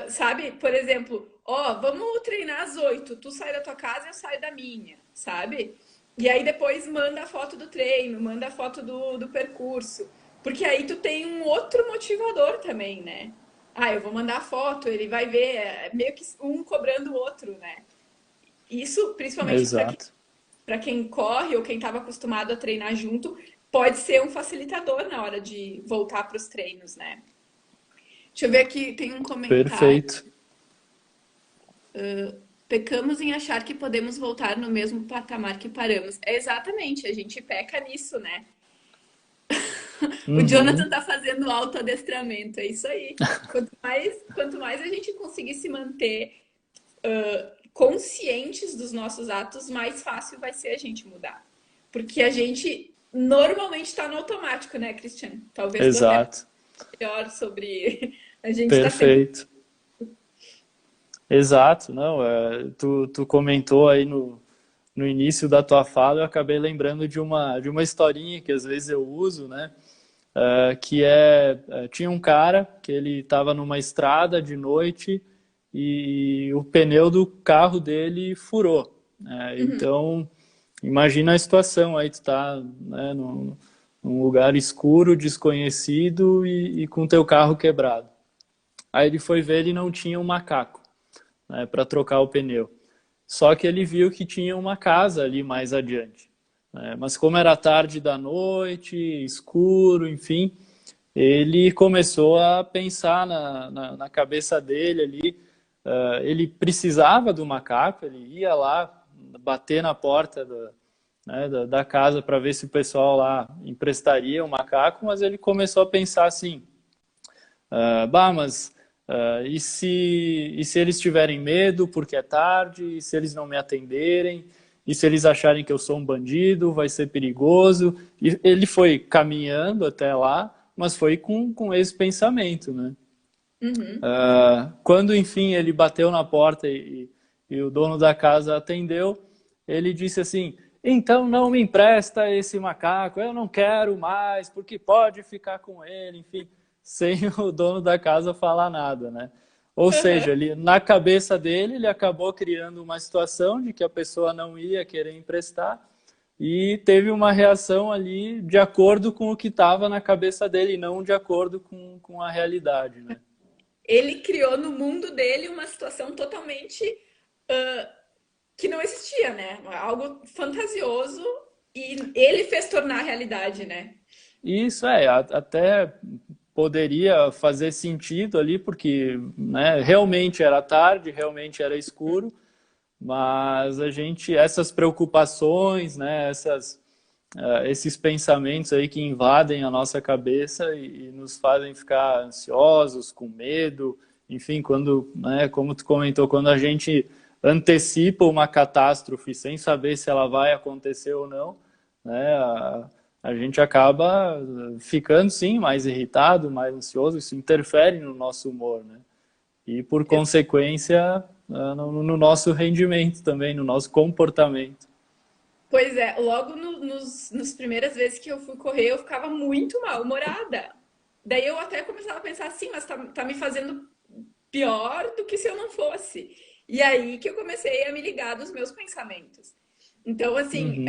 sabe? Por exemplo, ó, vamos treinar às 8. Tu sai da tua casa e eu saio da minha, sabe? E aí depois manda a foto do treino, manda a foto do percurso. Porque aí tu tem um outro motivador também, né? Ah, eu vou mandar a foto, ele vai ver, meio que um cobrando o outro, né? Isso, principalmente Exato. para quem corre ou quem estava acostumado a treinar junto, pode ser um facilitador na hora de voltar para os treinos, né? Deixa eu ver aqui, tem um comentário. Perfeito. Pecamos em achar que podemos voltar no mesmo patamar que paramos. É exatamente, a gente peca nisso, né? O Jonathan Uhum, tá fazendo autoadestramento, é isso aí. Quanto mais a gente conseguir se manter conscientes dos nossos atos, mais fácil vai ser a gente mudar. Porque a gente normalmente está no automático, né, Cristiano? Talvez tu até exato. melhor sobre a gente está sempre. Perfeito. Exato, não, tu comentou aí no início da tua fala, eu acabei lembrando de uma historinha que às vezes eu uso, né? Tinha um cara que ele estava numa estrada de noite e o pneu do carro dele furou, né? Uhum. Então, imagina a situação, aí tu tá, né, num lugar escuro, desconhecido e com teu carro quebrado. Aí ele foi ver, ele não tinha um macaco, né, para trocar o pneu. Só que ele viu que tinha uma casa ali mais adiante, né? Mas como era tarde da noite, escuro, enfim, ele começou a pensar na cabeça dele ali. Ele precisava do macaco, ele ia lá bater na porta né, da casa para ver se o pessoal lá emprestaria o macaco, mas ele começou a pensar assim, mas e se eles tiverem medo porque é tarde, e se eles não me atenderem, e se eles acharem que eu sou um bandido, vai ser perigoso. E ele foi caminhando até lá, mas foi com esse pensamento, né? Uhum. Quando, enfim, ele bateu na porta e o dono da casa atendeu, ele disse assim, então não me empresta esse macaco, eu não quero mais, porque pode ficar com ele, enfim, sem o dono da casa falar nada, né? Ou Uhum. seja, ele, na cabeça dele, ele acabou criando uma situação de que a pessoa não ia querer emprestar e teve uma reação ali de acordo com o que estava na cabeça dele, não de acordo com a realidade, né? Ele criou no mundo dele uma situação totalmente que não existia, né? Algo fantasioso e ele fez tornar realidade, né? Isso até poderia fazer sentido ali, porque, né, realmente era tarde, realmente era escuro, mas essas preocupações, né, esses pensamentos aí que invadem a nossa cabeça e nos fazem ficar ansiosos, com medo, enfim, quando, né, como tu comentou, quando a gente antecipa uma catástrofe sem saber se ela vai acontecer ou não, né, a gente acaba ficando, sim, mais irritado, mais ansioso, isso interfere no nosso humor, né? E, por consequência, no nosso rendimento também, no nosso comportamento. Pois é, logo nos primeiras vezes que eu fui correr, eu ficava muito mal-humorada. Daí eu até começava a pensar assim, mas tá me fazendo pior do que se eu não fosse. E aí que eu comecei a me ligar dos meus pensamentos. Então, assim, Uhum.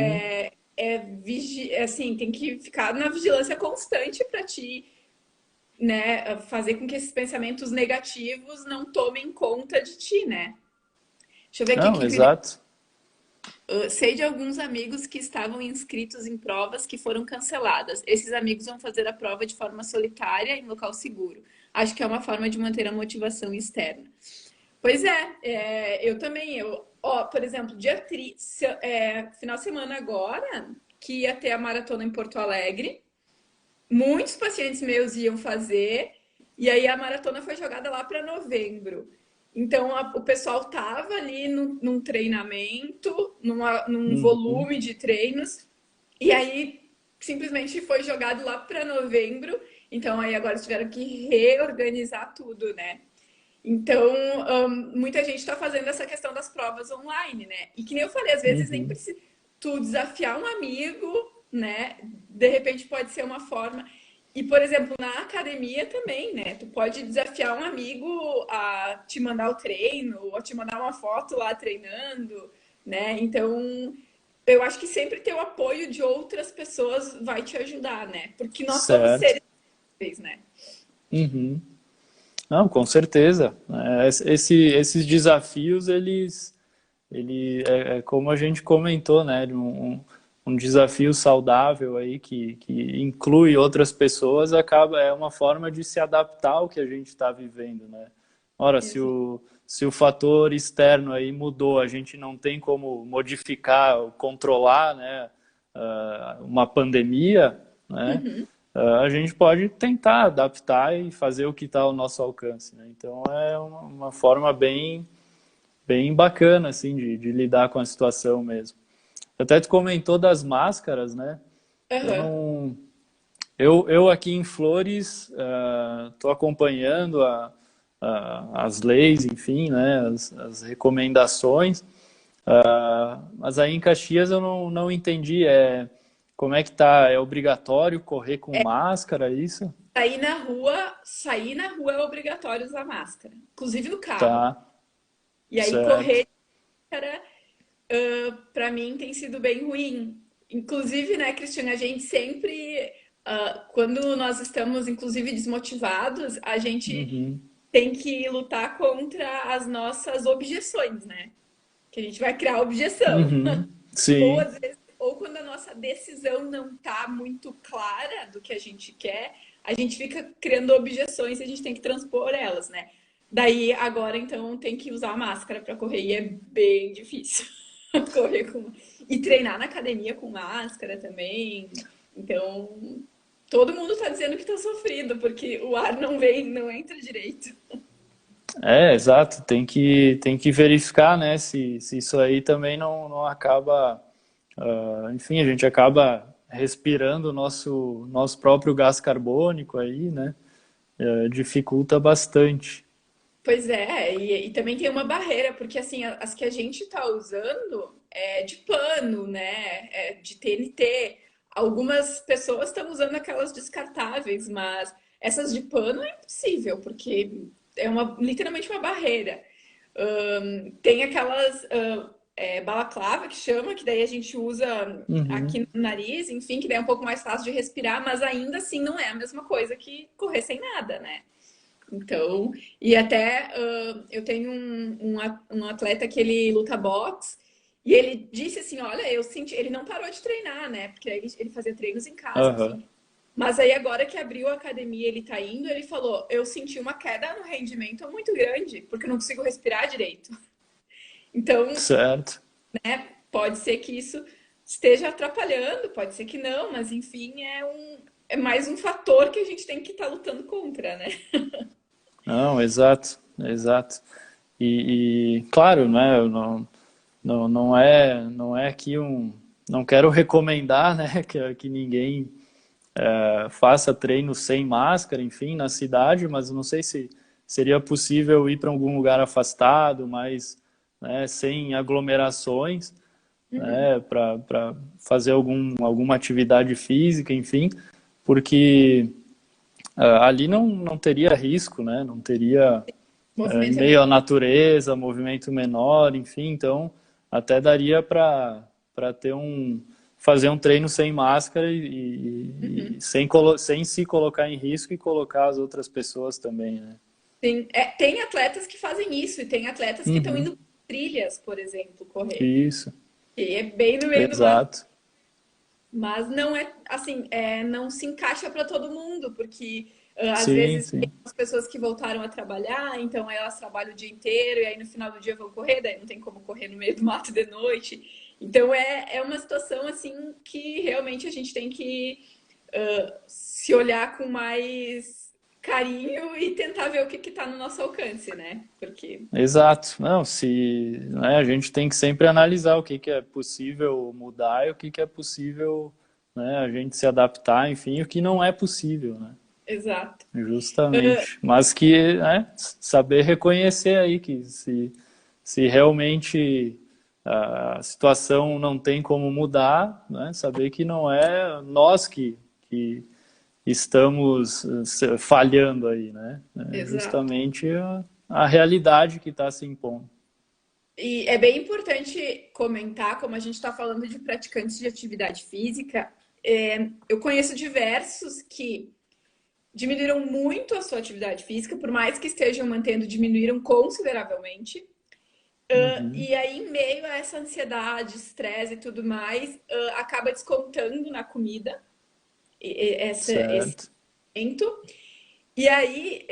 assim, tem que ficar na vigilância constante para ti, né, fazer com que esses pensamentos negativos não tomem conta de ti, né? Deixa eu ver aqui Não, quem que exato. sei de alguns amigos que estavam inscritos em provas que foram canceladas. Esses amigos vão fazer a prova de forma solitária em local seguro. Acho que é uma forma de manter a motivação externa. Pois eu também. Por exemplo, final de semana agora, que ia ter a maratona em Porto Alegre, muitos pacientes meus iam fazer, e aí a maratona foi jogada lá para novembro. Então o pessoal tava ali num treinamento, num Uhum. volume de treinos, e aí simplesmente foi jogado lá para novembro. Então aí agora tiveram que reorganizar tudo, né? Então, muita gente está fazendo essa questão das provas online, né? E que nem eu falei, às vezes nem Uhum. precisa tu desafiar um amigo, né? De repente pode ser uma forma. E, por exemplo, na academia também, né? Tu pode desafiar um amigo a te mandar o treino, ou a te mandar uma foto lá treinando, né? Então, eu acho que sempre ter o apoio de outras pessoas vai te ajudar, né? Porque nós somos Certo. seres, humanos, né? Uhum. Não, com certeza. Esses desafios, é como a gente comentou, né? Um desafio saudável aí que inclui outras pessoas, é uma forma de se adaptar ao que a gente está vivendo, né? Ora, se o fator externo aí mudou, a gente não tem como modificar, ou controlar, né, uma pandemia, né? Uhum. A gente pode tentar adaptar e fazer o que está ao nosso alcance, né? Então é uma forma bem bacana assim de lidar com a situação mesmo. Até tu comentou das máscaras, né? Eu Aham. não, eu aqui em Flores estou acompanhando as leis, enfim, né? As recomendações. Mas aí em Caxias eu não entendi. Como é que tá? É obrigatório correr com máscara, é isso? Sair na rua é obrigatório usar máscara, inclusive no carro. Tá. E aí certo. correr, cara, para mim tem sido bem ruim. Inclusive, né, Cristiane, a gente sempre, quando nós estamos, inclusive, desmotivados, a gente Uhum, tem que lutar contra as nossas objeções, né? Que a gente vai criar objeção. uhum, Ou sim, às vezes, ou quando a nossa decisão não tá muito clara do que a gente quer, a gente fica criando objeções e a gente tem que transpor elas, né? Daí agora então tem que usar máscara para correr e é bem difícil correr com e treinar na academia com máscara também. Então, todo mundo tá dizendo que tá sofrido porque o ar não vem, não entra direito. exato. Tem que verificar, né, se isso aí também não acaba, enfim, a gente acaba respirando o nosso próprio gás carbônico aí, né, dificulta bastante. Pois é, e também tem uma barreira, porque assim, as que a gente tá usando é de pano, né? É de TNT. Algumas pessoas estão usando aquelas descartáveis, mas essas de pano é impossível, porque é literalmente uma barreira. Tem aquelas balaclava que chama, que daí a gente usa aqui Uhum, no nariz, enfim, que daí é um pouco mais fácil de respirar, mas ainda assim não é a mesma coisa que correr sem nada, né? Então, e até eu tenho um atleta que ele luta boxe e ele disse assim: Olha, eu senti. Ele não parou de treinar, né? Porque aí ele fazia treinos em casa, aham, enfim. Mas aí agora que abriu a academia, ele tá indo, ele falou: Eu senti uma queda no rendimento muito grande, porque eu não consigo respirar direito. Então, certo. pode ser que isso esteja atrapalhando, pode ser que não, mas enfim, é mais um fator que a gente tem que estar lutando contra, né? Não, exato, exato. Claro, né, eu não é aqui não quero recomendar, né, que ninguém faça treino sem máscara, enfim, na cidade, mas eu não sei se seria possível ir para algum lugar afastado, mas, né, sem aglomerações, Uhum. né, para fazer alguma atividade física, enfim, porque ali não teria risco, né, não teria em Movimento é meio à menor. natureza, movimento menor, enfim, então até daria para ter fazer um treino sem máscara e Uhum. sem se colocar em risco e colocar as outras pessoas também, né? Tem atletas que fazem isso, e tem atletas que estão Uhum. indo pra trilhas, por exemplo, correr. Isso, E é bem no meio do mato. exato. Mas não é assim, não se encaixa para todo mundo, porque às Sim, vezes tem sim. as pessoas que voltaram a trabalhar, então elas trabalham o dia inteiro e aí no final do dia vão correr, daí não tem como correr no meio do mato de noite. Então é uma situação assim que realmente a gente tem que se olhar com mais carinho e tentar ver o que está no nosso alcance, né? Porque Exato. Não, se, né, a gente tem que sempre analisar o que é possível mudar e o que é possível, né, a gente se adaptar, enfim, o que não é possível, né? exato. Justamente. Mas que, né, saber reconhecer aí que se realmente a situação não tem como mudar, né, saber que não é nós que estamos falhando aí, né? É Exato. justamente a realidade que está se impondo. E é bem importante comentar, como a gente está falando de praticantes de atividade física, eu conheço diversos que diminuíram muito a sua atividade física, por mais que estejam mantendo, diminuíram consideravelmente. Uhum, E aí, em meio a essa ansiedade, estresse e tudo mais, acaba descontando na comida esse certo. evento. E aí,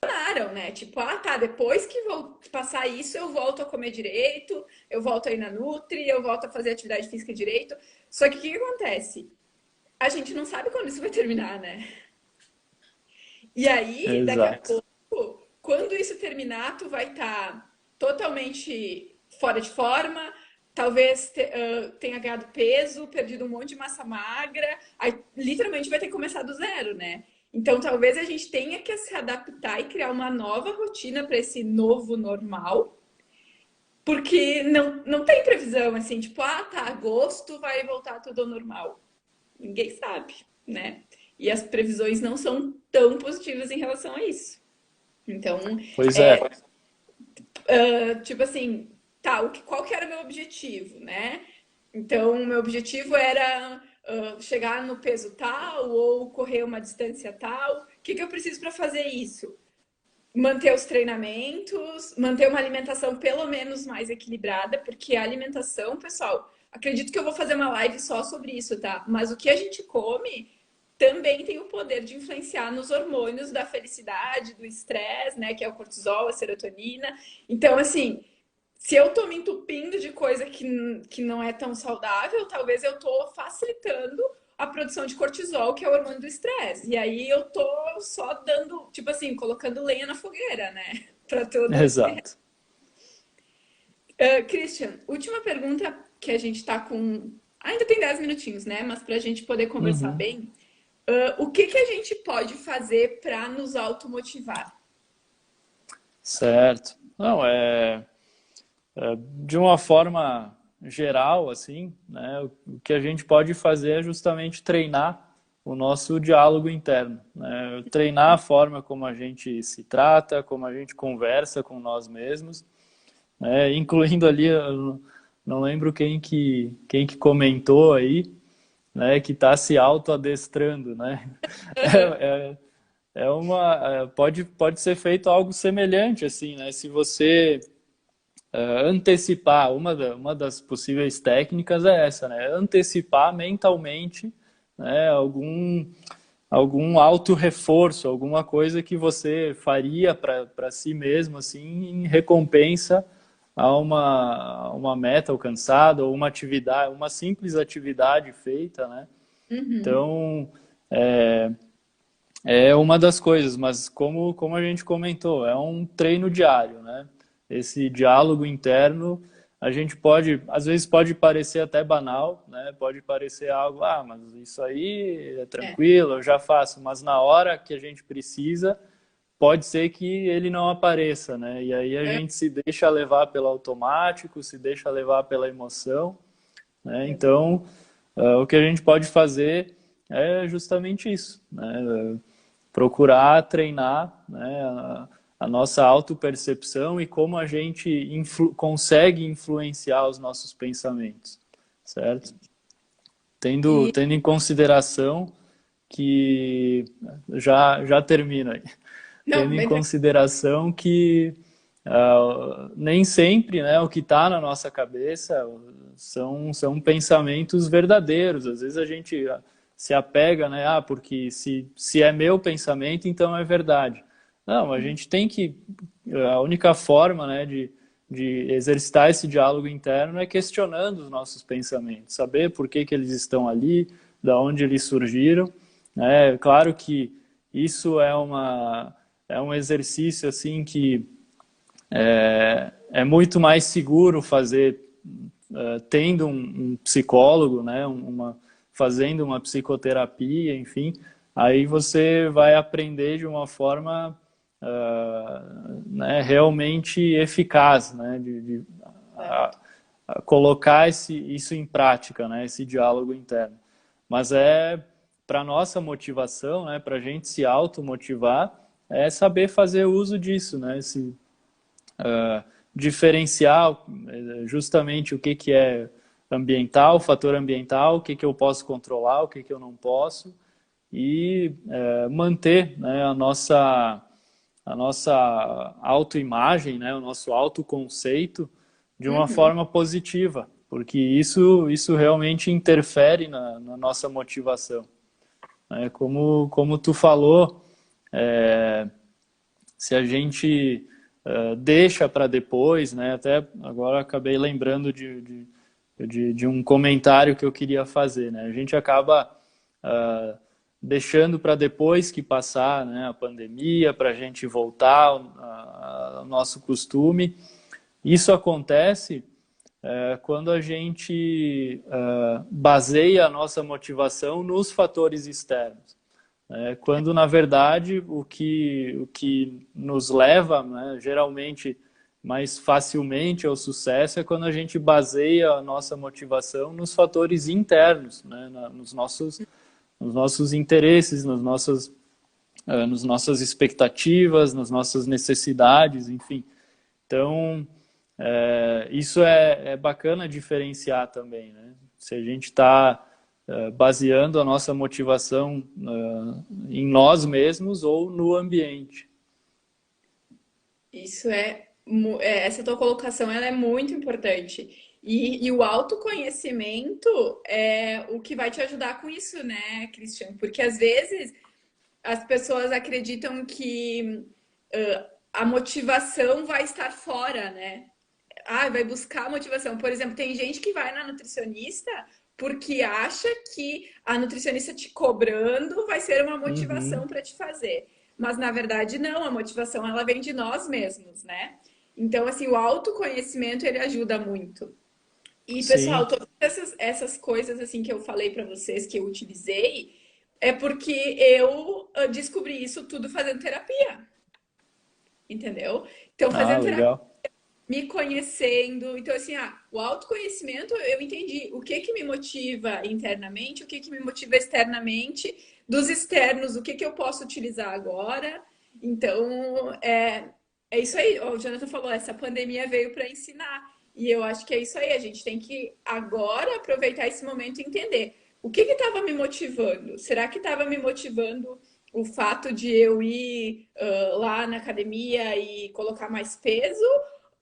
pararam, né? Tipo, tá, depois que vou passar isso, eu volto a comer direito, eu volto a ir na Nutri, eu volto a fazer atividade física direito. Só que o que que acontece? A gente não sabe quando isso vai terminar, né? E aí, daqui a Exato. pouco, quando isso terminar, tu vai estar totalmente fora de forma, talvez tenha ganhado peso, perdido um monte de massa magra, aí literalmente vai ter que começar do zero, né? Então, talvez a gente tenha que se adaptar e criar uma nova rotina para esse novo normal, porque não tem previsão assim, tipo, tá, agosto vai voltar tudo ao normal. Ninguém sabe, né? e as previsões não são tão positivas em relação a isso. Então, Pois é. tipo assim, tá, qual que era o meu objetivo, né? Então, o meu objetivo era chegar no peso tal ou correr uma distância tal. O que eu preciso para fazer isso? Manter os treinamentos, manter uma alimentação pelo menos mais equilibrada, porque a alimentação, pessoal, acredito que eu vou fazer uma live só sobre isso, tá? Mas o que a gente come também tem o poder de influenciar nos hormônios da felicidade, do estresse, né? Que é o cortisol, a serotonina. Então, assim, se eu tô me entupindo de coisa que não é tão saudável, talvez eu tô facilitando a produção de cortisol, que é o hormônio do estresse. E aí eu tô só dando, tipo assim, colocando lenha na fogueira, né? Pra tudo. Exato. Christian, última pergunta que a gente tá com. Ainda tem 10 minutinhos, né? Mas pra gente poder conversar Uhum. bem, o que a gente pode fazer para nos automotivar? Certo. Não, de uma forma geral, assim, né, o que a gente pode fazer é justamente treinar o nosso diálogo interno, né? Treinar a forma como a gente se trata, como a gente conversa com nós mesmos, né? Incluindo ali, eu não lembro quem que comentou aí, né, que está se autoadestrando, né? É, pode ser feito algo semelhante, assim, né? Se você antecipar, uma das possíveis técnicas é essa, né? Antecipar mentalmente, né, algum auto-reforço, alguma coisa que você faria para si mesmo, assim, em recompensa a uma meta alcançada ou uma atividade, uma simples atividade feita, né? Uhum. Então, é uma das coisas, mas como a gente comentou, é um treino diário, né? Esse diálogo interno, a gente às vezes pode parecer até banal, né? Pode parecer algo, mas isso aí é É. tranquilo, eu já faço, mas na hora que a gente precisa, pode ser que ele não apareça, né? E aí a gente se deixa levar pelo automático, se deixa levar pela emoção, né? Então, o que a gente pode fazer é justamente isso, né? Procurar treinar, né, a nossa autopercepção e como a gente consegue influenciar os nossos pensamentos, certo? E Tendo em consideração que já termina aí. não, Tendo em bem tranquilo. consideração que nem sempre, né, o que está na nossa cabeça são pensamentos verdadeiros. Às vezes a gente se apega, né, porque se é meu pensamento, então é verdade. Não, a gente tem que. A única forma, né, de exercitar esse diálogo interno é questionando os nossos pensamentos, saber por que eles estão ali, da onde eles surgiram. É claro que isso é um exercício assim que é muito mais seguro fazer tendo um psicólogo, né, fazendo uma psicoterapia, enfim, aí você vai aprender de uma forma né, realmente eficaz, né, a colocar isso em prática, né, esse diálogo interno. Mas para nossa motivação, né, para a gente se automotivar, é saber fazer uso disso, né, diferenciar justamente o que é ambiental, fator ambiental, o que eu posso controlar, o que eu não posso, e manter, né, a nossa autoimagem, né, o nosso autoconceito de uma Uhum. forma positiva, porque isso realmente interfere na nossa motivação. Como tu falou, se a gente deixa para depois, né? Até agora acabei lembrando de um comentário que eu queria fazer, né? A gente acaba deixando para depois que passar, né, a pandemia, para a gente voltar ao nosso costume. Isso acontece quando a gente baseia a nossa motivação nos fatores externos. Quando, na verdade, o que nos leva, né, geralmente mais facilmente ao sucesso é quando a gente baseia a nossa motivação nos fatores internos, né, nos nossos nos nossos interesses, nas nossas expectativas, nas nossas necessidades, enfim. Então, isso é bacana diferenciar também, né? Se a gente está baseando a nossa motivação em nós mesmos ou no ambiente. Isso essa tua colocação ela é muito importante. E o autoconhecimento é o que vai te ajudar com isso, né, Cristian? Porque às vezes as pessoas acreditam que a motivação vai estar fora, né? Ah, vai buscar motivação. Por exemplo, tem gente que vai na nutricionista porque acha que a nutricionista te cobrando vai ser uma Uhum. motivação para te fazer. Mas na verdade não, a motivação ela vem de nós mesmos, né? Então, assim, o autoconhecimento ele ajuda muito. E, pessoal, Sim. todas essas coisas assim que eu falei para vocês que eu utilizei é porque eu descobri isso tudo fazendo terapia, entendeu? Então, Ah, fazendo terapia legal. me conhecendo. Então, assim, o autoconhecimento, eu entendi o que que me motiva internamente, o que que me motiva externamente, dos externos, o que que eu posso utilizar agora. Então, é isso aí. O Jonathan falou, essa pandemia veio para ensinar. E eu acho que é isso aí. A gente tem que agora aproveitar esse momento e entender o que estava me motivando. Será que estava me motivando o fato de eu ir lá na academia e colocar mais peso?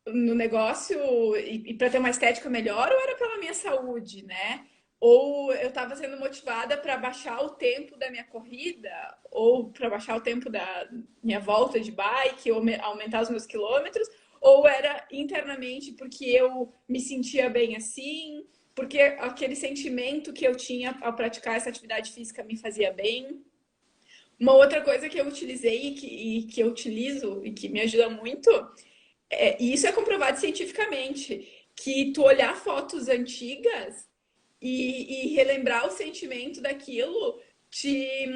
No negócio e para ter uma estética melhor ou era pela minha saúde, né? Ou eu estava sendo motivada para baixar o tempo da minha corrida, ou para baixar o tempo da minha volta de bike, ou aumentar os meus quilômetros, ou era internamente porque eu me sentia bem assim, porque aquele sentimento que eu tinha ao praticar essa atividade física me fazia bem. Uma outra coisa que eu utilizei e que eu utilizo e que me ajuda muito e isso é comprovado cientificamente, que tu olhar fotos antigas e relembrar o sentimento daquilo te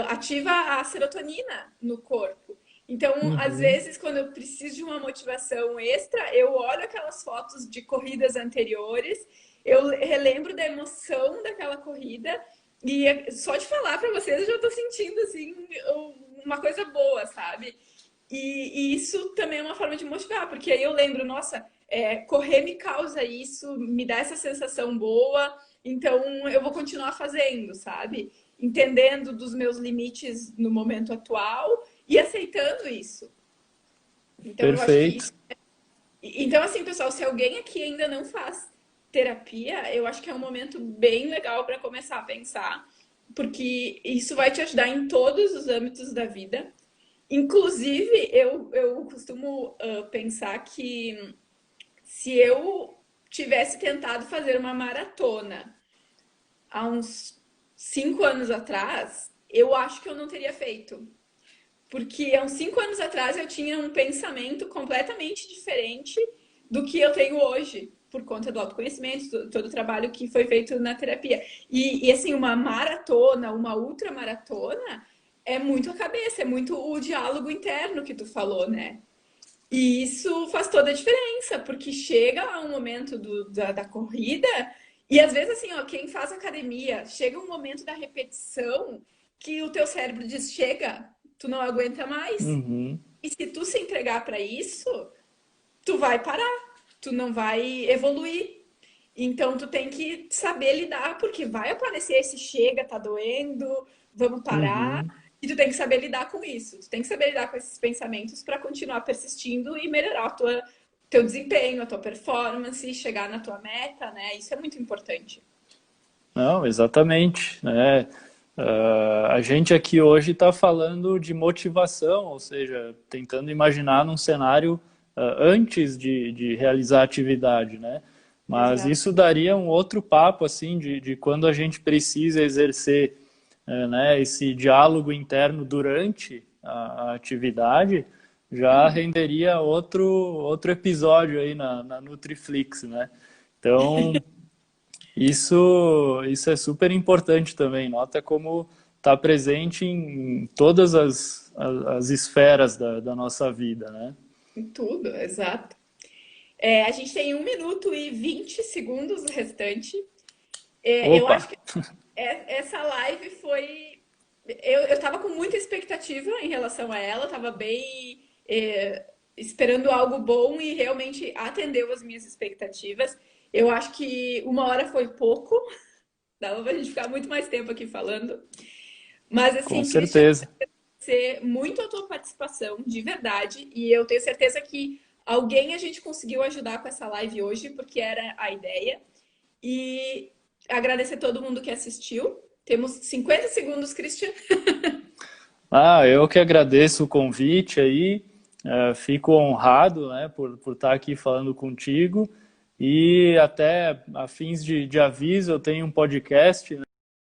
ativa a serotonina no corpo. Então, às Uhum. vezes, quando eu preciso de uma motivação extra, eu olho aquelas fotos de corridas anteriores, eu relembro da emoção daquela corrida e só de falar para vocês eu já estou sentindo assim uma coisa boa, sabe? E isso também é uma forma de motivar, porque aí eu lembro, nossa, correr me causa isso, me dá essa sensação boa, então eu vou continuar fazendo, sabe? Entendendo dos meus limites no momento atual e aceitando isso. Então eu acho que Perfeito. isso. Então, assim, pessoal, se alguém aqui ainda não faz terapia, eu acho que é um momento bem legal para começar a pensar, porque isso vai te ajudar em todos os âmbitos da vida. Inclusive, eu costumo pensar que se eu tivesse tentado fazer uma maratona há uns 5 anos atrás, eu acho que eu não teria feito. Porque há uns 5 anos atrás eu tinha um pensamento completamente diferente do que eu tenho hoje, por conta do autoconhecimento, todo o trabalho que foi feito na terapia. Assim, uma maratona, uma ultramaratona, é muito a cabeça, é muito o diálogo interno que tu falou, né? E isso faz toda a diferença, porque chega lá um momento da corrida, e às vezes assim, ó, quem faz academia, chega um momento da repetição que o teu cérebro diz, chega, tu não aguenta mais. Uhum. E se tu se entregar para isso, tu vai parar, tu não vai evoluir. Então tu tem que saber lidar, porque vai aparecer esse chega, tá doendo, vamos parar. Uhum. E tu tem que saber lidar com isso. Tu tem que saber lidar com esses pensamentos para continuar persistindo e melhorar teu desempenho, a tua performance, chegar na tua meta, né? Isso é muito importante. Não, exatamente, né? A gente aqui hoje está falando de motivação, ou seja, tentando imaginar num cenário antes de realizar a atividade, né? Mas Exato. isso daria um outro papo, assim, de quando a gente precisa exercer, né, esse diálogo interno durante a atividade, já renderia outro episódio aí na Nutriflix, né? Então, isso é super importante também. Nota como está presente em todas as esferas da nossa vida, né? Em tudo, exato. A gente tem 1 minuto e 20 segundos restante. Eu Opa, acho que essa live foi. Eu estava com muita expectativa em relação a ela, estava bem esperando algo bom e realmente atendeu as minhas expectativas. Eu acho que 1 hora foi pouco, dava pra gente ficar muito mais tempo aqui falando. Mas Com assim, Cristian, certeza. agradecer muito a tua participação, de verdade, e eu tenho certeza que alguém a gente conseguiu ajudar com essa live hoje, porque era a ideia. E agradecer todo mundo que assistiu. Temos 50 segundos, Christian. Eu que agradeço o convite aí, fico honrado, né, por estar aqui falando contigo e até a fins de aviso, eu tenho um podcast, né,